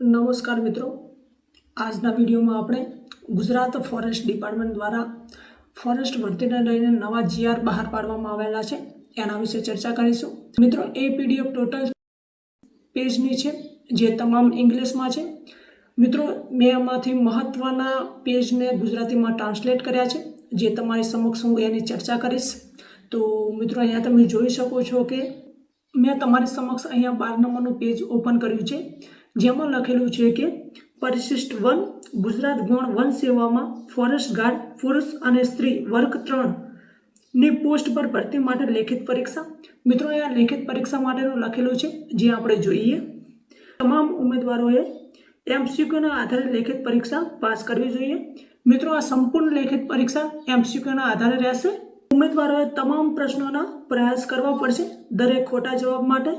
નમસ્કાર મિત્રો, આજના વિડીયોમાં આપણે ગુજરાત ફોરેસ્ટ ડિપાર્ટમેન્ટ દ્વારા ફોરેસ્ટ ભરતીને લઈને નવા જીઆર બહાર પાડવામાં આવેલા છે એના વિશે ચર્ચા કરીશું. મિત્રો, એ પીડીએફ ટોટલ પેજની છે જે તમામ ઇંગ્લિશમાં છે. મિત્રો, મેં એમાંથી મહત્ત્વના પેજને ગુજરાતીમાં ટ્રાન્સલેટ કર્યા છે જે તમારી સમક્ષ હું એની ચર્ચા કરીશ. તો મિત્રો, અહીંયા તમે જોઈ શકો છો કે મેં તમારી સમક્ષ અહીંયા 12 નંબરનું પેજ ઓપન કર્યું છે જેમાં લખેલું છે કે પરિશિષ્ટ 1 ગુજરાત ગૌણ વન સેવામાં ફોરેસ્ટ ગાર્ડ પુરુષ અને સ્ત્રી વર્ગ 3 ની પોસ્ટ પર ભરતી માટે લેખિત પરીક્ષા. મિત્રો, અહીંયા લેખિત પરીક્ષા માટેનું લખેલું છે જે આપણે જોઈએ. તમામ ઉમેદવારોએ એમસીક્યુના આધારે લેખિત પરીક્ષા પાસ કરવી જોઈએ. મિત્રો, આ સંપૂર્ણ લેખિત પરીક્ષા એમસીક્યુના આધારે રહેશે. ઉમેદવારોએ તમામ પ્રશ્નોના પ્રયાસ કરવા પડશે. દરેક ખોટા જવાબ માટે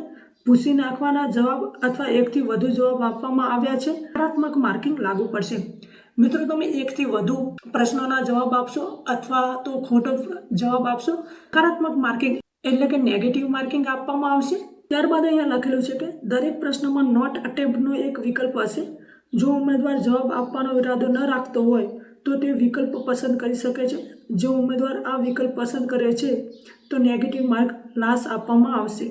ભૂસી નાખવાના જવાબ અથવા એકથી વધુ જવાબ આપવામાં આવ્યા છે નકારાત્મક માર્કિંગ લાગુ પડશે. મિત્રો, તમે એકથી વધુ પ્રશ્નોના જવાબ આપશો અથવા તો ખોટો જવાબ આપશો, નકારાત્મક માર્કિંગ એટલે કે નેગેટિવ માર્કિંગ આપવામાં આવશે. ત્યારબાદ અહીંયા લખેલું છે કે દરેક પ્રશ્નમાં નોટ અટેમ્પ્ટનો એક વિકલ્પ હશે. જો ઉમેદવાર જવાબ આપવાનો ઈરાદો ન રાખતો હોય તો તે વિકલ્પ પસંદ કરી શકે છે. જો ઉમેદવાર આ વિકલ્પ પસંદ કરે છે તો નેગેટિવ માર્ક લાસ આપવામાં આવશે.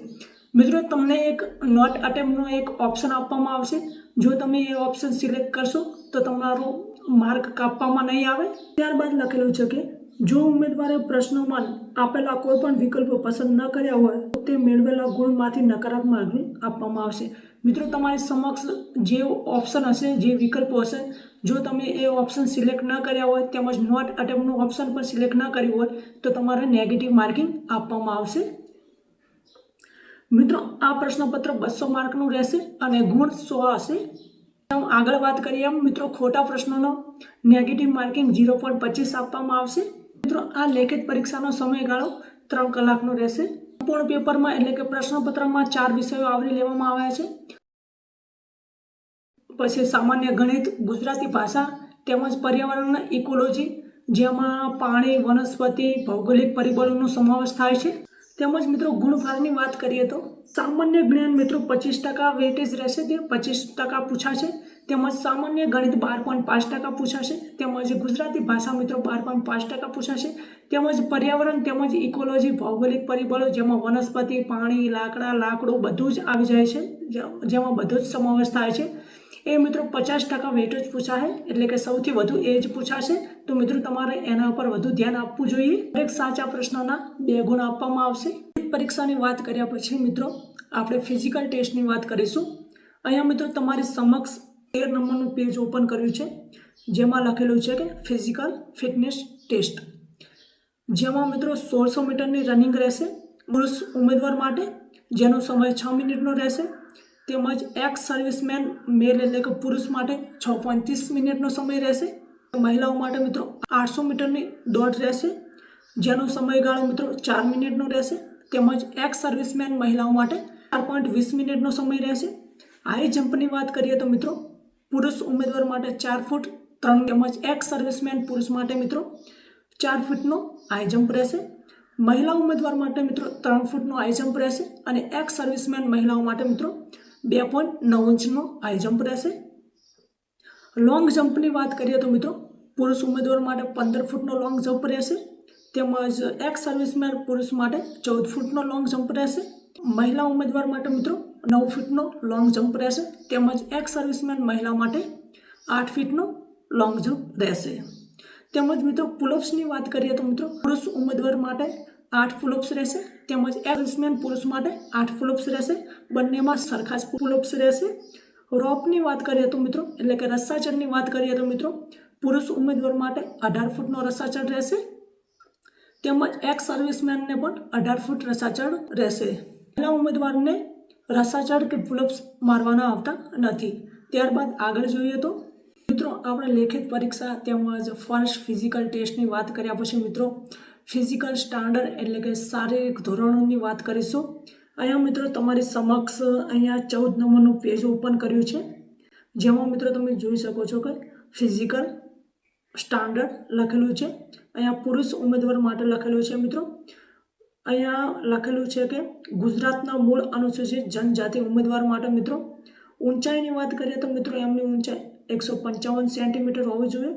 મિત્રો, તમને એક નોટ અટેમ્પ્ટનો એક ઓપ્શન આપવામાં આવશે. જો તમે એ ઓપ્શન સિલેક્ટ કરશો તો તમારો માર્ક કાપવામાં નહીં આવે. ત્યારબાદ લખેલું છે કે જો ઉમેદવારે પ્રશ્નોમાં આપેલા કોઈ પણ વિકલ્પો પસંદ ન કર્યા હોય તો તે મેળવેલા ગુણમાંથી નકારાત્મક માર્ક આપવામાં આવશે. મિત્રો, તમારી સમક્ષ જે ઓપ્શન હશે, જે વિકલ્પો હશે, જો તમે એ ઓપ્શન સિલેક્ટ ન કર્યા હોય તેમજ નોટ અટેમ્પ્ટનું ઓપ્શન પણ સિલેક્ટ ન કર્યું હોય તો તમારે નેગેટિવ માર્કિંગ આપવામાં આવશે. મિત્રો, આ પ્રશ્નપત્ર 200 માર્કનું રહેશે અને ગુણ 100 હશે. આગળ વાત કરીએ મિત્રો, ખોટા પ્રશ્નોનો નેગેટિવ માર્કિંગ 0.25 આપવામાં આવશે. મિત્રો, આ લેખિત પરીક્ષાનો સમયગાળો 3 કલાકનો રહેશે. સંપૂર્ણ પેપરમાં એટલે કે પ્રશ્નપત્રમાં 4 વિષયો આવરી લેવામાં આવ્યા છે. પછી સામાન્ય ગણિત, ગુજરાતી ભાષા તેમજ પર્યાવરણ ઇકોલોજી જેમાં પાણી, વનસ્પતિ, ભૌગોલિક પરિબળોનો સમાવેશ થાય છે. તેમજ મિત્રો, ગુણભારની વાત કરીએ તો સામાન્ય જ્ઞાન મિત્રો 25% વેટેજ રહેશે, તે 25% પૂછાશે. તેમજ સામાન્ય ગણિત 12.5% પૂછાશે. તેમજ ગુજરાતી ભાષા મિત્રો 12.5% પૂછાશે. તેમજ પર્યાવરણ તેમજ ઇકોલોજી ભૌગોલિક પરિબળો જેમાં વનસ્પતિ, પાણી, લાકડું બધું જ આવી જાય છે, જેમાં બધો જ સમાવેશ થાય છે, એ મિત્રો 50% વેટેજ પૂછાશે, એટલે કે સૌથી વધુ એ જ પૂછાશે. તો મિત્રો, તમારે એના ઉપર વધુ ધ્યાન આપવું જોઈએ. દરેક સાચા પ્રશ્નના 2 ગુણ આપવામાં આવશે. પરીક્ષાની વાત કર્યા પછી મિત્રો આપણે ફિઝિકલ ટેસ્ટની વાત કરીશું. અહીંયા મિત્રો તમારી સમક્ષ 13 નંબરનું પેજ ઓપન કર્યું છે જેમાં લખેલું છે કે ફિઝિકલ ફિટનેસ ટેસ્ટ, જેમાં મિત્રો 1600 મીટરની રનિંગ રહેશે પુરુષ ઉમેદવાર માટે, જેનો સમય 6 મિનિટનો રહેશે. તેમજ એક્સ સર્વિસમેન મેલ એટલે કે પુરુષ માટે 6.30 મિનિટનો સમય રહેશે. મહિલાઓ માટે મિત્રો 800 મીટરની દોડ રહેશે, જેનો સમયગાળો મિત્રો 4 મિનિટનો રહેશે. તેમજ એક્સ સર્વિસમેન મહિલાઓ માટે 4.20 મિનિટનો સમય રહેશે. હાઈ જમ્પની વાત કરીએ તો મિત્રો પુરુષ ઉમેદવાર માટે 4 ફૂટ 3, તેમજ એક્સ સર્વિસમેન પુરુષ માટે મિત્રો 4 ફૂટનો હાઈ જમ્પ રહેશે. મહિલા ઉમેદવાર માટે મિત્રો 3 ફૂટનો હાઈ જમ્પ રહેશે અને એક્સ સર્વિસમેન મહિલાઓ માટે મિત્રો 2.9 ઇંચનો હાઈ જમ્પ રહેશે. લોંગ જમ્પની વાત કરીએ તો મિત્રો પુરુષ ઉમેદવાર માટે 15 ફૂટનો લોંગ જમ્પ રહેશે. તેમજ એક્સ સર્વિસમેન પુરુષ માટે 14 ફૂટનો લોંગ જમ્પ રહેશે. મહિલા ઉમેદવાર માટે મિત્રો 9 ફૂટનો લોંગ જમ્પ રહેશે. તેમજ એક્સ સર્વિસમેન મહિલા માટે 8 ફીટનો લોંગ જમ્પ રહેશે. તેમજ મિત્રો પુલઅપ્સની વાત કરીએ તો મિત્રો પુરુષ ઉમેદવાર માટે 8 પુલઅપ્સ રહેશે. તેમજ એક્સ સર્વિસમેન પુરુષ માટે 8 પુલઅપ્સ રહેશે. બંનેમાં સરખા જ પુલઅપ્સ રહેશે. રોપની વાત કરીએ તો મિત્રો એટલે કે રસ્સાચળની વાત કરીએ તો મિત્રો પુરુષ ઉમેદવાર માટે 18 ફૂટનો રસ્સાચળ રહેશે. તેમજ એક્સ સર્વિસમેનને પણ 18 ફૂટ રસાચળ રહેશે. મહિલા ઉમેદવારને રસાચળ કે પુલઅપ્સ મારવાના આવતા નથી. ત્યારબાદ આગળ જોઈએ તો મિત્રો આપણે લેખિત પરીક્ષા તેમજ ફર્સ્ટ ફિઝિકલ ટેસ્ટની વાત કર્યા પછી મિત્રો ફિઝિકલ સ્ટાન્ડર્ડ એટલે કે શારીરિક ધોરણોની વાત કરીશું. અહીંયા મિત્રો તમારી સમક્ષ અહીંયા 14 નંબરનું પેજ ઓપન કર્યું છે જેમાં મિત્રો તમે જોઈ શકો છો કે ફિઝિકલ સ્ટાન્ડર્ડ લખેલું છે. અહીંયા પુરુષ ઉમેદવાર માટે લખેલું છે મિત્રો. અહીંયા લખેલું છે કે ગુજરાતના મૂળ અનુસૂચિત જનજાતિ ઉમેદવાર માટે મિત્રો ઊંચાઈની વાત કરીએ તો મિત્રો એમની ઊંચાઈ 155 સેન્ટીમીટર હોવી જોઈએ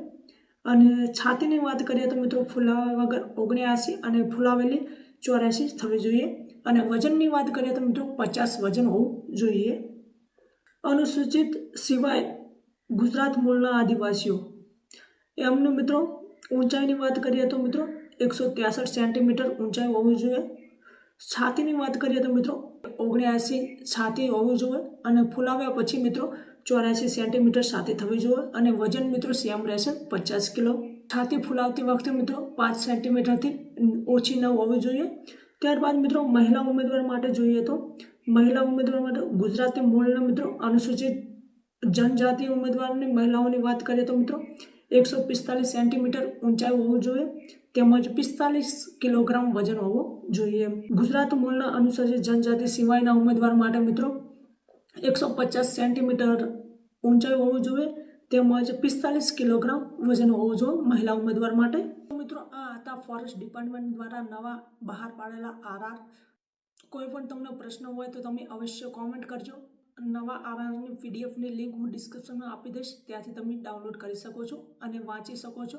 અને છાતીની વાત કરીએ તો મિત્રો ફૂલાવા વગર 79 અને ફૂલાવેલી 84 થવી જોઈએ અને વજનની વાત કરીએ તો મિત્રો 50 વજન હોવું જોઈએ. અનુસૂચિત સિવાય ગુજરાત મૂળના આદિવાસીઓ એમનું મિત્રો ઊંચાઈની વાત કરીએ તો મિત્રો 163 સેન્ટીમીટર ઊંચાઈ હોવી જોઈએ. છાતીની વાત કરીએ તો મિત્રો 79 છાતી હોવી જોઈએ અને ફૂલાવ્યા પછી મિત્રો 84 સેન્ટીમીટર છાતી થવી જોઈએ અને વજન મિત્રો સેમ રહેશે 50 કિલો. છાતી ફૂલાવતી વખતે મિત્રો 5 સેન્ટીમીટરથી ઓછી ન હોવી જોઈએ. ત્યારબાદ મિત્રો મહિલા ઉમેદવાર માટે જોઈએ તો મહિલા ઉમેદવાર માટે ગુજરાતી મૂળના મિત્રો અનુસૂચિત જનજાતિ ઉમેદવારની મહિલાઓની વાત કરીએ તો મિત્રો 145 સેન્ટીમીટર ઊંચાઈ હોવું જોઈએ તેમજ 45 કિલોગ્રામ વજન હોવું જોઈએ. ગુજરાત મૂળના અનુસૂચિત જનજાતિ સિવાયના ઉમેદવાર માટે મિત્રો 150 સેન્ટીમીટર ઊંચાઈ હોવું જોઈએ તેમજ 45 કિલોગ્રામ વજન હોવું જોઈએ મહિલા ઉમેદવાર માટે. મિત્રો આ હતા ફોરેસ્ટ ડિપાર્ટમેન્ટ દ્વારા નવા બહાર પાડેલા આરઆર. કોઈ પણ તમને પ્રશ્ન હોય તો તમે અવશ્ય કોમેન્ટ કરજો. નવા આરઆરની પીડીએફની લિંક હું ડિસ્ક્રિપ્શનમાં આપી દઈશ, ત્યાંથી તમે ડાઉનલોડ કરી શકો છો અને વાંચી શકો છો.